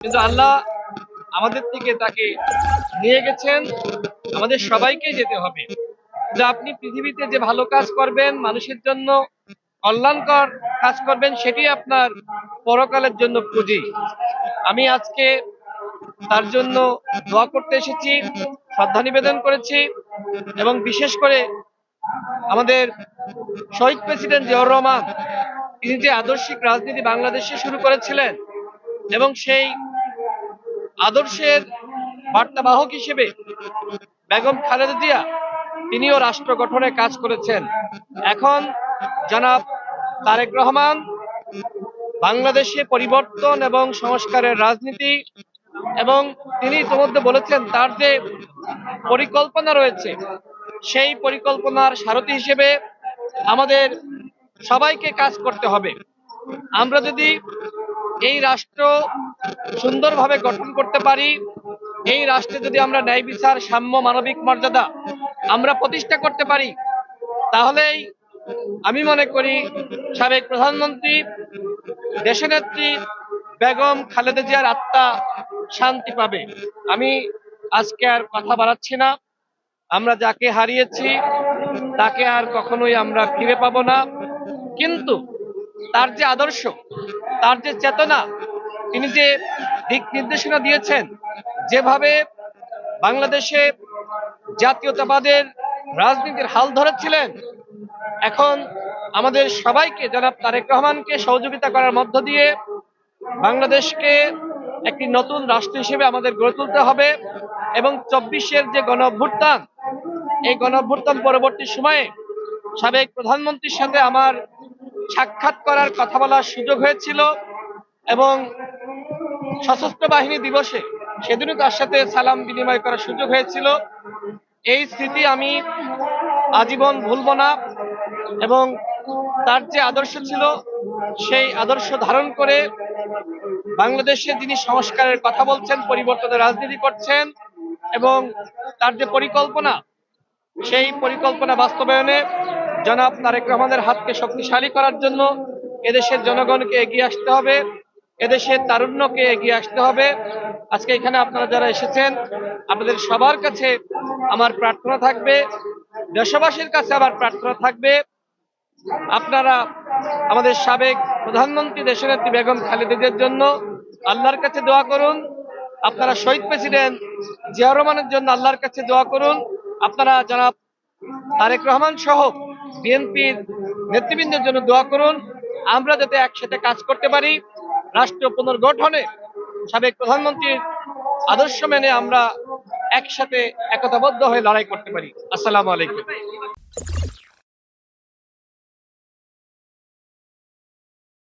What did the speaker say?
কিন্তু আল্লাহ আমাদের থেকে তাকে নিয়ে গেছেন, আমাদের সবাইকে যেতে হবে। যে আপনি পৃথিবীতে যে ভালো কাজ করবেন, মানুষের জন্য কল্যাণকর কাজ করবেন, সেটি আপনার পরকালের জন্য পুঁজি। আমি আজকে তার জন্য দোয়া করতে এসেছি, শ্রদ্ধা নিবেদন করেছি, এবং বিশেষ করে আমাদের শহীদ প্রেসিডেন্ট জিয়াউর রহমান, তিনি যে আদর্শিক রাজনীতি বাংলাদেশে শুরু করেছিলেন এবং সেই আদর্শের বার্তাবাহক হিসেবে বেগম খালেদা জিয়া তিনিও রাষ্ট্র গঠনে কাজ করেছেন। এখন জনাব তারেক রহমান বাংলাদেশে পরিবর্তন এবং সংস্কারের রাজনীতি, এবং তিনি ইতিমধ্যে বলেছেন তার যে পরিকল্পনা রয়েছে সেই পরিকল্পনার সারথি হিসেবে আমাদের সবাইকে কাজ করতে হবে। আমরা যদি এই রাষ্ট্র সুন্দরভাবে গঠন করতে পারি, এই রাষ্ট্রে যদি আমরা ন্যায় বিচার, সাম্য, মানবিক মর্যাদা আমরা প্রতিষ্ঠা করতে পারি, তাহলেই আমি মনে করি সাবেক প্রধানমন্ত্রী দেশনেত্রী বেগম খালেদা জিয়ার আত্মা শান্তি পাবে। আমি আজকে আর কথা বাড়াচ্ছি না। আমরা যাকে হারিয়েছি তাকে আর কখনোই আমরা ফিরে পাবো না, কিন্তু তার যে আদর্শ, তার যে চেতনা, তিনি যে দিক নির্দেশনা দিয়েছেন, যেভাবে বাংলাদেশে জাতীয়তাবাদের রাজনীতির হাল ধরেছিলেন, এখন আমাদের সবাইকে জনাব তারেক রহমানকে সহযোগিতা করার মধ্য দিয়ে বাংলাদেশকে একটি নতুন রাষ্ট্র হিসেবে আমাদের গড়ে তুলতে হবে। এবং 24-এর যে গণ অভ্যুত্থান, এই গণ অভ্যুত্থান পরবর্তী সময়ে সাবেক প্রধানমন্ত্রীর সাথে আমার সাক্ষাৎ করার, কথা বলার সুযোগ হয়েছিল, এবং সশস্ত্র বাহিনী দিবসে সেদিনও তার সাথে সালাম বিনিময় করার সুযোগ হয়েছিল। এই স্মৃতি আমি আজীবন ভুলব না, এবং তার যে আদর্শ ছিল সেই আদর্শ ধারণ করে বাংলাদেশে যিনি সংস্কারের কথা বলছেন, পরিবর্তনের রাজনীতি করছেন, এবং তার যে পরিকল্পনা, সেই পরিকল্পনা বাস্তবায়নে জনাব তারেক রহমানের হাতকে শক্তিশালী করার জন্য এদেশের জনগণকে এগিয়ে আসতে হবে, এদেশের তারুণ্যকে এগিয়ে আসতে হবে। আজকে এখানে আপনারা যারা এসেছেন, আপনাদের সবার কাছে আমার প্রার্থনা থাকবে, দেশবাসীর কাছে আমার প্রার্থনা থাকবে, আপনারা আমাদের সাবেক প্রধানমন্ত্রী দেশনেত্রী বেগম খালেদা জিয়ার জন্য আল্লাহর কাছে দোয়া করুন। আপনারা শহীদ প্রেসিডেন্ট জিয়াউর রহমানের জন্য আল্লাহর কাছে দোয়া করুন। আপনারা জনাব তারেক রহমান সহ বিএনপির নেতৃবৃন্দের জন্য দোয়া করুন। আমরা যাতে একসাথে কাজ করতে পারি, রাষ্ট্র পুনর্গঠনে সাবেক প্রধানমন্ত্রীর আদর্শ মেনে আমরা একসাথে একতাবদ্ধ হয়ে লড়াই করতে পারি। আসসালামু আলাইকুম।